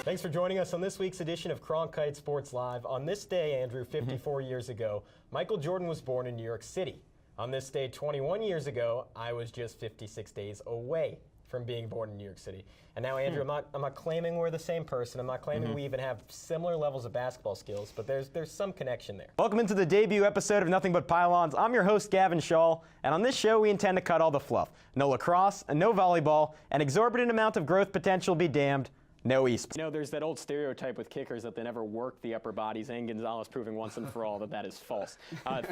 Thanks for joining us on this week's edition of Cronkite Sports Live. On this day, Andrew, 54 years ago, Michael Jordan was born in New York City. On this day, 21 years ago, I was just 56 days away from being born in New York City. And now, Andrew, I'm not claiming we're the same person. I'm not claiming we even have similar levels of basketball skills, but there's some connection there. Welcome into the debut episode of Nothing But Pylons. I'm your host, Gavin Schall, and on this show, we intend to cut all the fluff. No lacrosse, and no volleyball, an exorbitant amount of growth potential be damned. No esports. You know, there's that old stereotype with kickers that they never work the upper bodies, and Gonzalez proving once and for all that is false.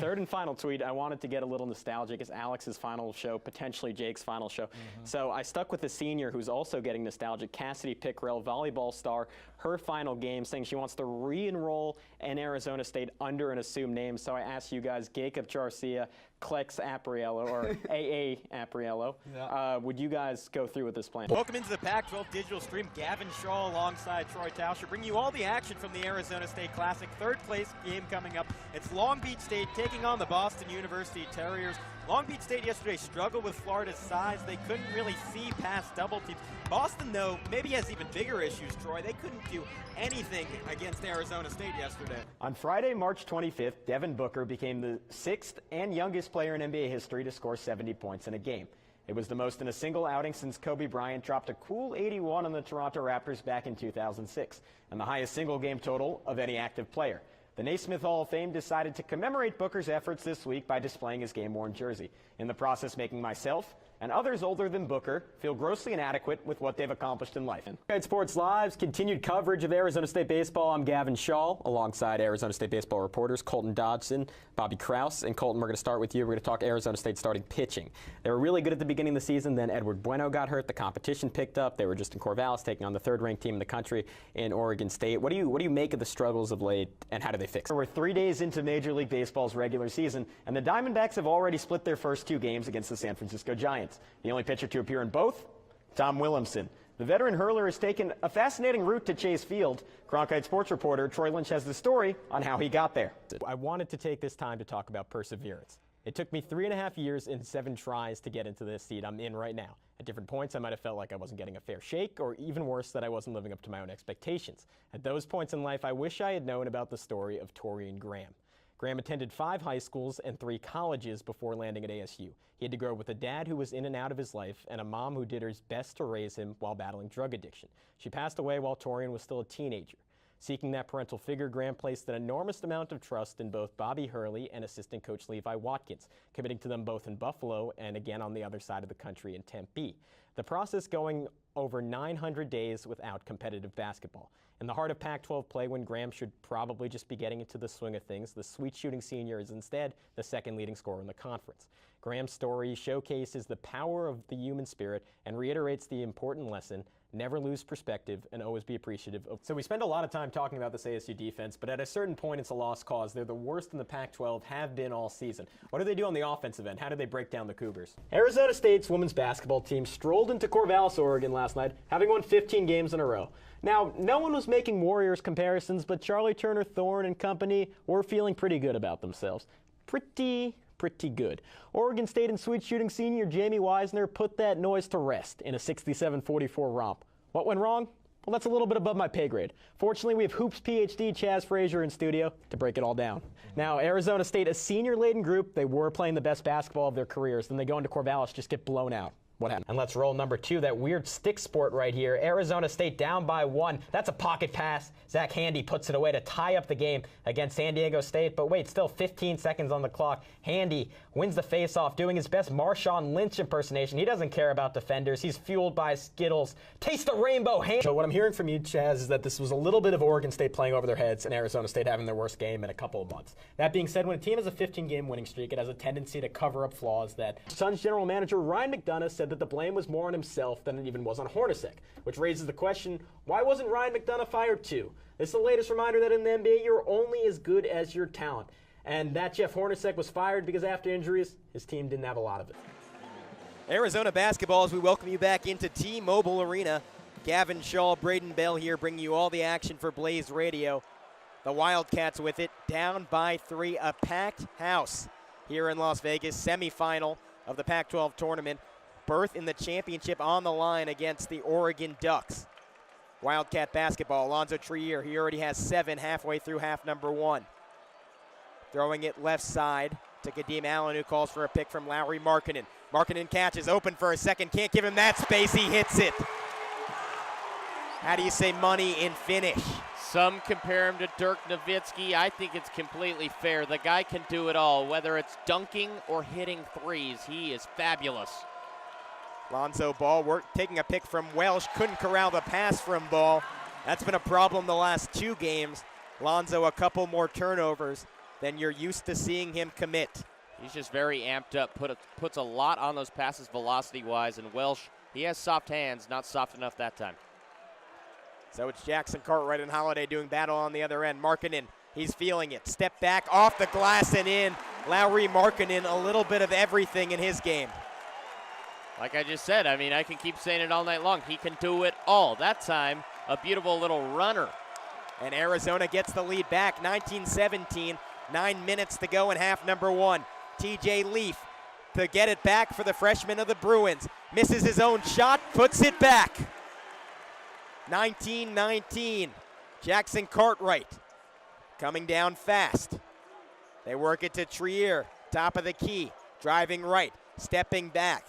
Third and final tweet, I wanted to get a little nostalgic. It's Alex's final show, potentially Jake's final show. So I stuck with the senior who's also getting nostalgic, Cassidy Pickrell, volleyball star, her final game, saying she wants to re-enroll in Arizona State under an assumed name. So I asked you guys, Jacob Garcia, Klex Apariello, or AA Apariello, would you guys go through with this plan? Welcome into the Pac-12 digital stream. Gavin Schall alongside Troy Tauscher, bringing you all the action from the Arizona State Classic. Third place game coming up. It's Long Beach State taking on the Boston University Terriers. Long Beach State yesterday struggled with Florida's size. They couldn't really see past double teams. Boston, though, maybe has even bigger issues, Troy. They couldn't do anything against Arizona State yesterday. On Friday, March 25th, Devin Booker became the 6th and youngest player in NBA history to score 70 points in a game. It was the most in a single outing since Kobe Bryant dropped a cool 81 on the Toronto Raptors back in 2006, and the highest single game total of any active player. The Naismith Hall of Fame decided to commemorate Booker's efforts this week by displaying his game-worn jersey, in the process making myself and others older than Booker feel grossly inadequate with what they've accomplished in life. Cronkite Sports Live's continued coverage of Arizona State baseball. I'm Gavin Schall, alongside Arizona State baseball reporters Colton Dodson, Bobby Kraus, and Colton, we're going to start with you. We're going to talk Arizona State starting pitching. They were really good at the beginning of the season, then Edward Bueno got hurt, the competition picked up. They were just in Corvallis taking on the third-ranked team in the country in Oregon State. What do you make of the struggles of late, and how do they fix it? We're 3 days into Major League Baseball's regular season, and the Diamondbacks have already split their first 2 games against the San Francisco Giants. The only pitcher to appear in both, Tom Williamson. The veteran hurler has taken a fascinating route to Chase Field. Cronkite sports reporter Troy Lynch has the story on how he got there. I wanted to take this time to talk about perseverance. It took me 3.5 years and 7 tries to get into this seat I'm in right now. At different points, I might have felt like I wasn't getting a fair shake, or even worse, that I wasn't living up to my own expectations. At those points in life, I wish I had known about the story of Torian Graham. Graham attended 5 high schools and 3 colleges before landing at ASU. He had to grow up with a dad who was in and out of his life and a mom who did her best to raise him while battling drug addiction. She passed away while Torian was still a teenager. Seeking that parental figure, Graham placed an enormous amount of trust in both Bobby Hurley and assistant coach Levi Watkins, committing to them both in Buffalo and again on the other side of the country in Tempe. The process going over 900 days without competitive basketball. In the heart of Pac-12 play, when Graham should probably just be getting into the swing of things, the sweet shooting senior is instead the second leading scorer in the conference. Graham's story showcases the power of the human spirit and reiterates the important lesson: never lose perspective and always be appreciative of. So we spend a lot of time talking about this ASU defense, but at a certain point it's a lost cause. They're the worst in the Pac-12, have been all season. What do they do on the offensive end? How do they break down the Cougars? Arizona State's women's basketball team strolled into Corvallis, Oregon last night, having won 15 games in a row. Now, no one was making Warriors comparisons, but Charlie Turner Thorne and company were feeling pretty good about themselves. Pretty good. Oregon State and sweet shooting senior Jamie Wisner put that noise to rest in a 67-44 romp. What went wrong? Well, that's a little bit above my pay grade. Fortunately, we have Hoops PhD Chaz Frazier in studio to break it all down. Now, Arizona State, a senior-laden group, they were playing the best basketball of their careers. Then they go into Corvallis, just get blown out. What happened? And let's roll number 2, that weird stick sport right here. Arizona State down by 1. That's a pocket pass. Zach Handy puts it away to tie up the game against San Diego State. But wait, still 15 seconds on the clock. Handy wins the face-off, doing his best Marshawn Lynch impersonation. He doesn't care about defenders. He's fueled by Skittles. Taste the rainbow. So what I'm hearing from you, Chaz, is that this was a little bit of Oregon State playing over their heads and Arizona State having their worst game in a couple of months. That being said, when a team has a 15-game winning streak, it has a tendency to cover up flaws that Suns general manager Ryan McDonough said that the blame was more on himself than it even was on Hornacek, which raises the question, why wasn't Ryan McDonough fired too? This is the latest reminder that in the NBA, you're only as good as your talent. And that Jeff Hornacek was fired because after injuries, his team didn't have a lot of it. Arizona basketball, as we welcome you back into T-Mobile Arena. Gavin Schall, Braden Bell here, bringing you all the action for Blaze Radio. The Wildcats with it, down by 3, a packed house here in Las Vegas, semifinal of the Pac-12 tournament. Berth in the championship on the line against the Oregon Ducks. Wildcat basketball, Alonzo Trier, he already has 7 halfway through half number 1. Throwing it left side to Kadeem Allen, who calls for a pick from Lauri Markkanen. Markkanen catches, open for a second, can't give him that space, he hits it. How do you say money in finish? Some compare him to Dirk Nowitzki. I think it's completely fair. The guy can do it all, whether it's dunking or hitting threes. He is fabulous. Lonzo Ball taking a pick from Welsh, couldn't corral the pass from Ball. That's been a problem the last 2 games. Lonzo a couple more turnovers than you're used to seeing him commit. He's just very amped up, puts a lot on those passes velocity-wise, and Welsh, he has soft hands, not soft enough that time. So it's Jackson Cartwright and Holiday doing battle on the other end. Markkanen, he's feeling it. Step back, off the glass and in. Lauri Markkanen, a little bit of everything in his game. Like I just said, I mean, I can keep saying it all night long. He can do it all. That time, a beautiful little runner. And Arizona gets the lead back, 19-17. 9 minutes to go in half number 1. TJ Leaf to get it back for the freshman of the Bruins. Misses his own shot, puts it back. 19-19. Jackson Cartwright coming down fast. They work it to Trier, top of the key, driving right, stepping back.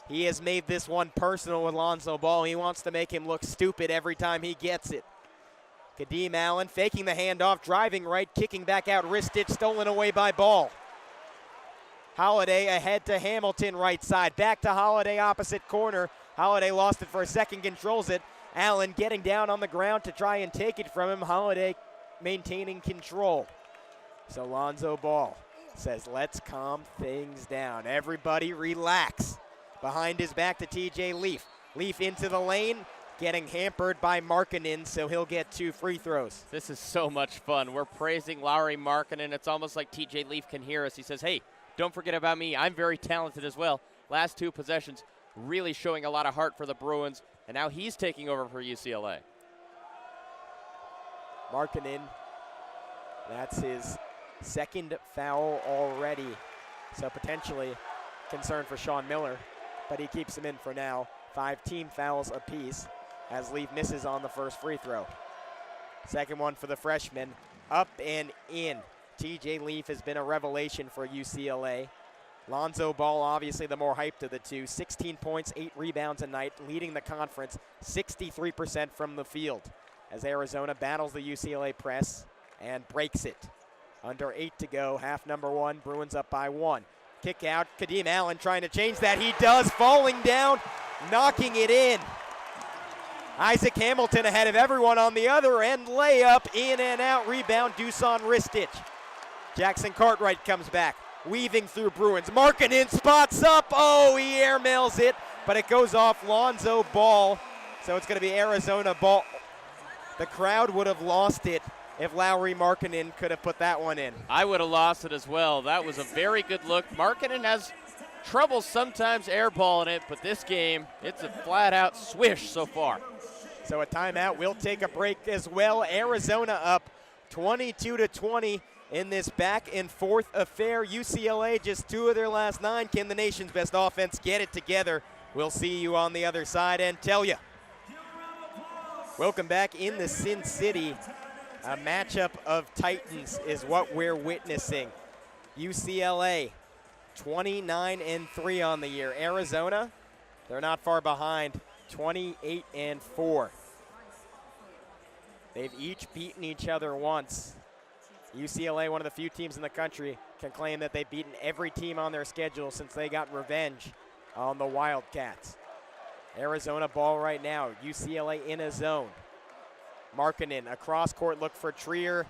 He has made this one personal with Lonzo Ball. He wants to make him look stupid every time he gets it. Kadeem Allen faking the handoff, driving right, kicking back out, wrist stitch, stolen away by Ball. Holiday ahead to Hamilton right side, back to Holiday opposite corner. Holiday lost it for a second, controls it. Allen getting down on the ground to try and take it from him. Holiday maintaining control. So Lonzo Ball says, let's calm things down. Everybody relax. Behind his back to TJ Leaf. Leaf into the lane, getting hampered by Markkanen, so he'll get 2 free throws. This is so much fun. We're praising Lauri Markkanen. It's almost like TJ Leaf can hear us. He says, hey, don't forget about me. I'm very talented as well. Last 2 possessions, really showing a lot of heart for the Bruins, and now he's taking over for UCLA. Markkanen, that's his 2nd foul already, so potentially concern for Sean Miller, but he keeps him in for now. 5 team fouls apiece as Leaf misses on the first free throw. Second one for the freshman, up and in. TJ Leaf has been a revelation for UCLA. Lonzo Ball, obviously the more hyped of the two. 16 points, 8 rebounds a night, leading the conference, 63% from the field. As Arizona battles the UCLA press and breaks it. Under 8 to go, half number 1, Bruins up by 1. Kick out, Kadeem Allen trying to change that. He does, falling down, knocking it in. Isaac Hamilton ahead of everyone on the other end. Layup, in and out, rebound, Dusan Ristic. Jackson Cartwright comes back, weaving through Bruins. Markkanen spots up. Oh, he airmails it, but it goes off Lonzo Ball. So it's going to be Arizona ball. The crowd would have lost it if Lauri Markkanen could have put that one in. I would have lost it as well. That was a very good look. Markkanen has trouble sometimes airballing it, but this game, it's a flat-out swish so far. So a timeout. We'll take a break as well. Arizona up 22-20 in this back and forth affair. UCLA just 2 of their last 9. Can the nation's best offense get it together? We'll see you on the other side and tell you. Welcome back in the Sin City. A matchup of titans is what we're witnessing. UCLA 29-3 on the year. Arizona, they're not far behind, 28-4. They've each beaten each other once. UCLA, one of the few teams in the country, can claim that they've beaten every team on their schedule since they got revenge on the Wildcats. Arizona ball right now, UCLA in a zone. Markkanen, a cross-court look for Trier.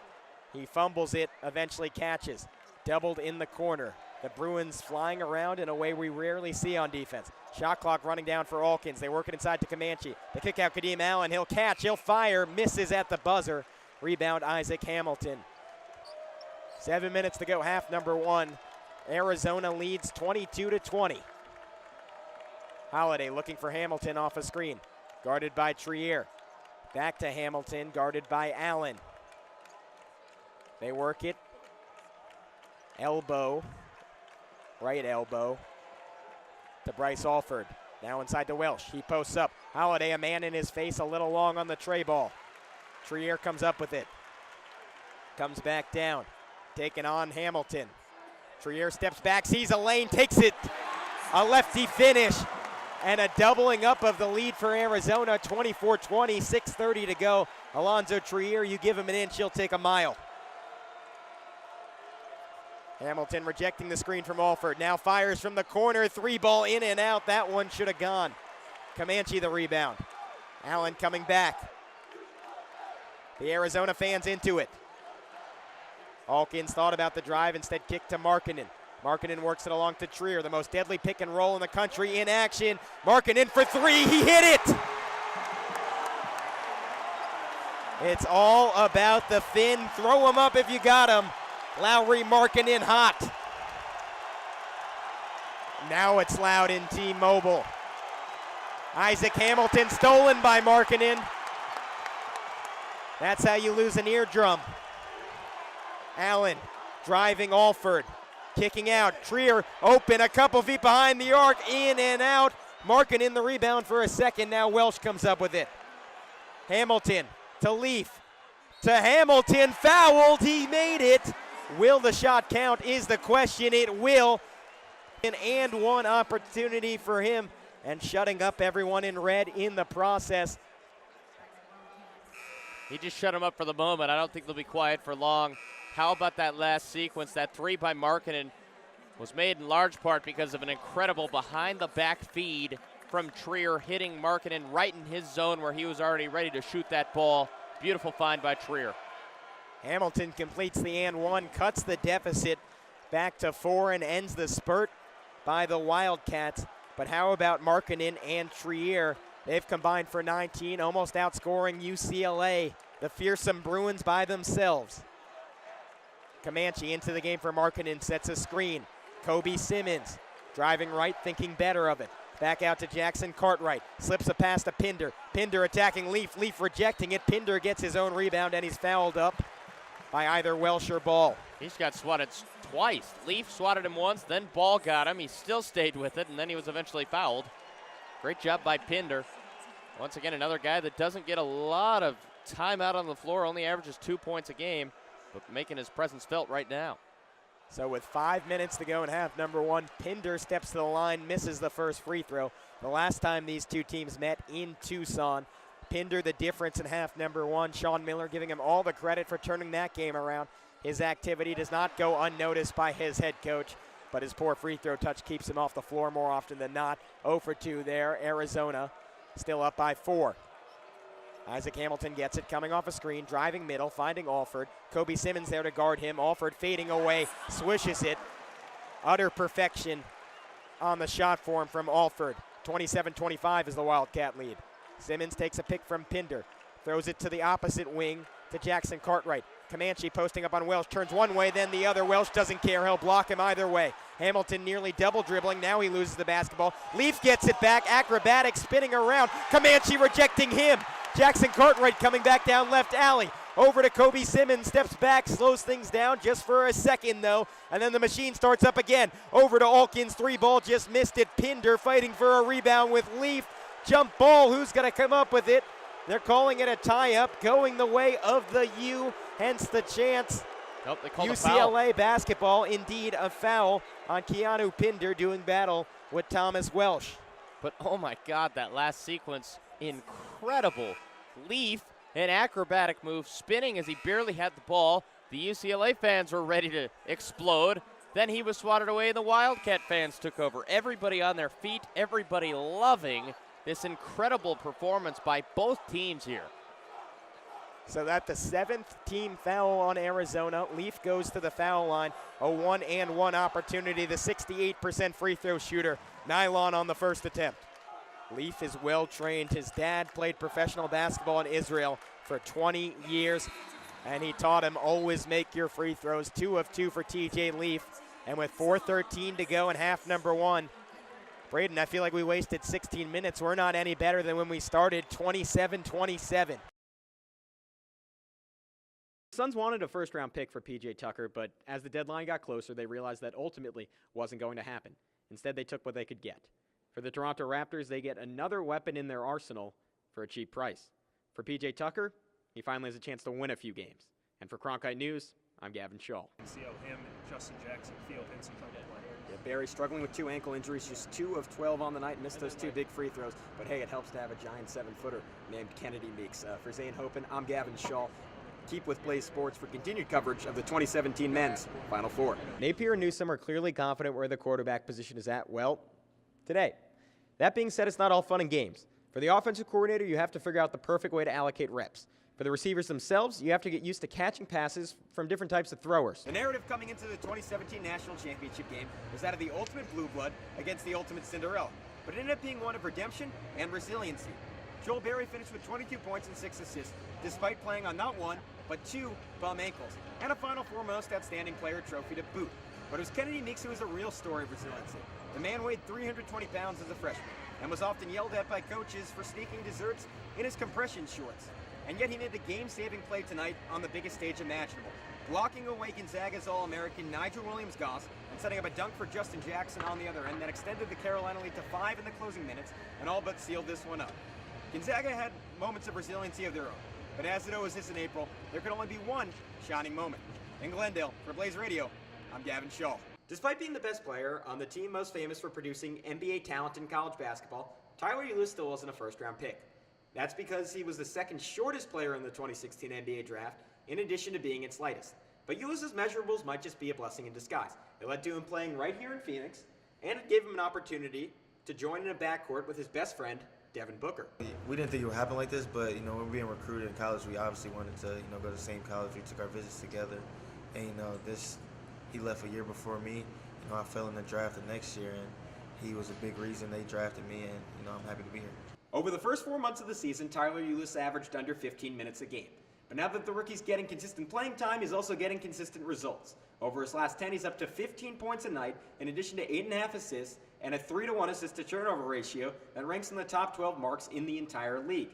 He fumbles it, eventually catches. Doubled in the corner. The Bruins flying around in a way we rarely see on defense. Shot clock running down for Alkins. They work it inside to Comanche. They kick out Kadeem Allen. He'll catch, he'll fire, misses at the buzzer. Rebound Isaac Hamilton. 7 minutes to go, half number 1. Arizona leads 22-20. Holiday looking for Hamilton off a screen. Guarded by Trier. Back to Hamilton, guarded by Allen. They work it. Elbow, right elbow, to Bryce Alford. Now inside to Welsh. He posts up. Holiday, a man in his face, a little long on the tray ball. Trier comes up with it. Comes back down. Taking on Hamilton. Trier steps back, sees a lane, takes it. A lefty finish. And a doubling up of the lead for Arizona. 24-20, 6:30 to go. Alonzo Trier, you give him an inch, he'll take a mile. Hamilton rejecting the screen from Alford. Now fires from the corner. 3-ball in and out. That one should have gone. Comanche the rebound. Allen coming back. The Arizona fans into it. Hawkins thought about the drive, instead kicked to Markkanen. Markkanen works it along to Trier, the most deadly pick and roll in the country in action. Markkanen for three, he hit it! It's all about the fin. Throw him up if you got him. Lauri Markkanen hot. Now it's loud in T-Mobile. Isaac Hamilton stolen by Markkanen. That's how you lose an eardrum. Allen driving Alford. Kicking out. Trier open a couple feet behind the arc. In and out. Markkanen the rebound for a second. Now Welsh comes up with it. Hamilton to Leaf. To Hamilton. Fouled. He made it. Will the shot count is the question. It will. And one opportunity for him. And shutting up everyone in red in the process. He just shut him up for the moment. I don't think they'll be quiet for long. How about that last sequence? That three by Markkanen was made in large part because of an incredible behind-the-back feed from Trier, hitting Markkanen right in his zone where he was already ready to shoot that ball. Beautiful find by Trier. Hamilton completes the and one, cuts the deficit back to 4 and ends the spurt by the Wildcats. But how about Markkanen and Trier? They've combined for 19, almost outscoring UCLA, the fearsome Bruins by themselves. Comanche into the game for Markkanen, sets a screen. Kobe Simmons driving right, thinking better of it. Back out to Jackson Cartwright, slips a pass to Pinder. Pinder attacking Leaf, Leaf rejecting it. Pinder gets his own rebound and he's fouled up by either Welsh or Ball. He's got swatted twice. Leaf swatted him once, then Ball got him. He still stayed with it, and then he was eventually fouled. Great job by Pinder. Once again, another guy that doesn't get a lot of time out on the floor, only averages 2 points a game, but making his presence felt right now. So with 5 minutes to go in half number one, Pinder steps to the line, misses the first free throw. The last time these two teams met in Tucson, Pinder the difference in half number one. Sean Miller giving him all the credit for turning that game around. His activity does not go unnoticed by his head coach, but his poor free throw touch keeps him off the floor more often than not. 0 for 2 there. Arizona still up by 4. Isaac Hamilton gets it, coming off a screen, driving middle, finding Alford. Kobe Simmons there to guard him. Alford fading away, swishes it. Utter perfection on the shot for him from Alford. 27-25 is the Wildcat lead. Simmons takes a pick from Pinder, throws it to the opposite wing to Jackson Cartwright. Comanche posting up on Welsh, turns one way, then the other. Welsh doesn't care, he'll block him either way. Hamilton nearly double dribbling, now he loses the basketball. Leaf gets it back, acrobatic, spinning around. Comanche rejecting him. Jackson Cartwright coming back down left alley. Over to Kobe Simmons, steps back, slows things down just for a second though. And then the machine starts up again. Over to Alkins, 3-ball, just missed it. Pinder fighting for a rebound with Leaf. Jump ball, who's gonna come up with it? They're calling it a tie-up, going the way of the U, hence the chance. Nope, they called UCLA basketball, indeed a foul on Keanu Pinder doing battle with Thomas Welsh. But oh my God, that last sequence, incredible. Leaf, an acrobatic move, spinning as he barely had the ball. The UCLA fans were ready to explode. Then he was swatted away and the Wildcat fans took over. Everybody on their feet, everybody loving this incredible performance by both teams here. So that's the 7th team foul on Arizona. Leaf goes to the foul line. A 1-and-1 opportunity. The 68% free throw shooter. Nylon on the first attempt. Leaf is well trained. His dad played professional basketball in Israel for 20 years, and he taught him always make your free throws. 2 of 2 for TJ Leaf. And with 4:13 to go in half number one, Braden, I feel like we wasted 16 minutes. We're not any better than when we started, 27-27. Suns wanted a first-round pick for P.J. Tucker, but as the deadline got closer, they realized that ultimately wasn't going to happen. Instead, they took what they could get. For the Toronto Raptors, they get another weapon in their arsenal for a cheap price. For PJ Tucker, he finally has a chance to win a few games. And for Cronkite News, I'm Gavin Schall. See how him and Justin Jackson feel in some trouble play. Yeah, Barry struggling with 2 ankle injuries, just 2 of 12 on the night, missed those 2 big free throws. But hey, it helps to have a giant 7-footer named Kennedy Meeks. For Zane Hopen, I'm Gavin Schall. Keep with Blaze Sports for continued coverage of the 2017 Men's Final Four. Napier and Newsome are clearly confident where the quarterback position is at, well, today. That being said, it's not all fun and games. For the offensive coordinator, you have to figure out the perfect way to allocate reps. For the receivers themselves, you have to get used to catching passes from different types of throwers. The narrative coming into the 2017 National Championship game was that of the ultimate blue blood against the ultimate Cinderella, but it ended up being one of redemption and resiliency. Joel Berry finished with 22 points and 6 assists, despite playing on not 1, but 2 bum ankles, and a Final Four Most Outstanding Player trophy to boot. But it was Kennedy Meeks who was a real story of resiliency. The man weighed 320 pounds as a freshman, and was often yelled at by coaches for sneaking desserts in his compression shorts. And yet he made the game-saving play tonight on the biggest stage imaginable, blocking away Gonzaga's All-American Nigel Williams-Goss and setting up a dunk for Justin Jackson on the other end that extended the Carolina lead to 5 in the closing minutes and all but sealed this one up. Gonzaga had moments of resiliency of their own, but as it always is in April, there could only be one shining moment. In Glendale, for Blaze Radio, I'm Gavin Schall. Despite being the best player on the team most famous for producing NBA talent in college basketball, Tyler Ulis still wasn't a first-round pick. That's because he was the second shortest player in the 2016 NBA draft, in addition to being its lightest. But Ulis's measurables might just be a blessing in disguise. It led to him playing right here in Phoenix, and it gave him an opportunity to join in a backcourt with his best friend, Devin Booker. We didn't think it would happen like this, but when we were being recruited in college, we obviously wanted to go to the same college. We took our visits together, and he left a year before me. I fell in the draft the next year, and he was a big reason they drafted me, and I'm happy to be here. Over the first 4 months of the season, Tyler Ulis averaged under 15 minutes a game. But now that the rookie's getting consistent playing time, he's also getting consistent results. Over his last 10, he's up to 15 points a night, in addition to 8.5 assists, and a 3-to-1 assist-to-turnover ratio that ranks in the top 12 marks in the entire league.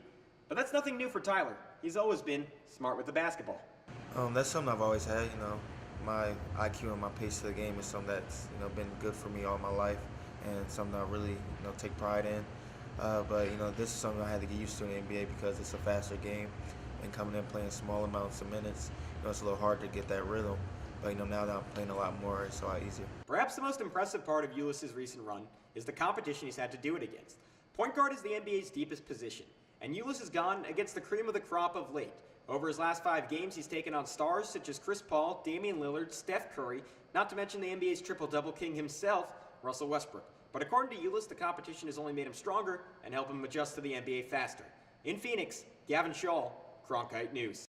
But that's nothing new for Tyler. He's always been smart with the basketball. That's something I've always had. My IQ and my pace to the game is something that's been good for me all my life, and something I really take pride in. But this is something I had to get used to in the NBA because it's a faster game, and coming in playing small amounts of minutes, it's a little hard to get that rhythm. But now that I'm playing a lot more, it's a lot easier. Perhaps the most impressive part of Ulis's recent run is the competition he's had to do it against. Point guard is the NBA's deepest position, and Ulis has gone against the cream of the crop of late. Over his last 5 games, he's taken on stars such as Chris Paul, Damian Lillard, Steph Curry, not to mention the NBA's triple-double king himself, Russell Westbrook. But according to Ulis, the competition has only made him stronger and helped him adjust to the NBA faster. In Phoenix, Gavin Schall, Cronkite News.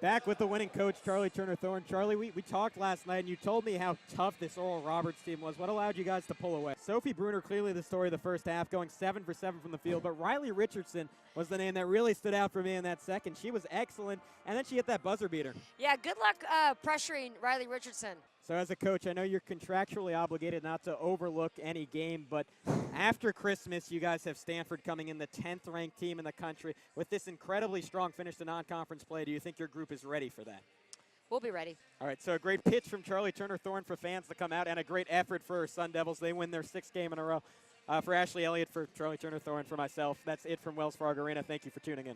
Back with the winning coach, Charlie Turner-Thorne. Charlie, we talked last night, and you told me how tough this Oral Roberts team was. What allowed you guys to pull away? Sophie Bruner, clearly the story of the first half, going 7 for 7 from the field. But Riley Richardson was the name that really stood out for me in that second. She was excellent, and then she hit that buzzer beater. Yeah, good luck pressuring Riley Richardson. So as a coach, I know you're contractually obligated not to overlook any game, but after Christmas, you guys have Stanford coming in, the 10th ranked team in the country. With this incredibly strong finish to non-conference play, do you think your group is ready for that? We'll be ready. All right, so a great pitch from Charlie Turner-Thorne for fans to come out, and a great effort for Sun Devils. They win their 6th game in a row. For Ashley Elliott, for Charlie Turner-Thorne, for myself, that's it from Wells Fargo Arena. Thank you for tuning in.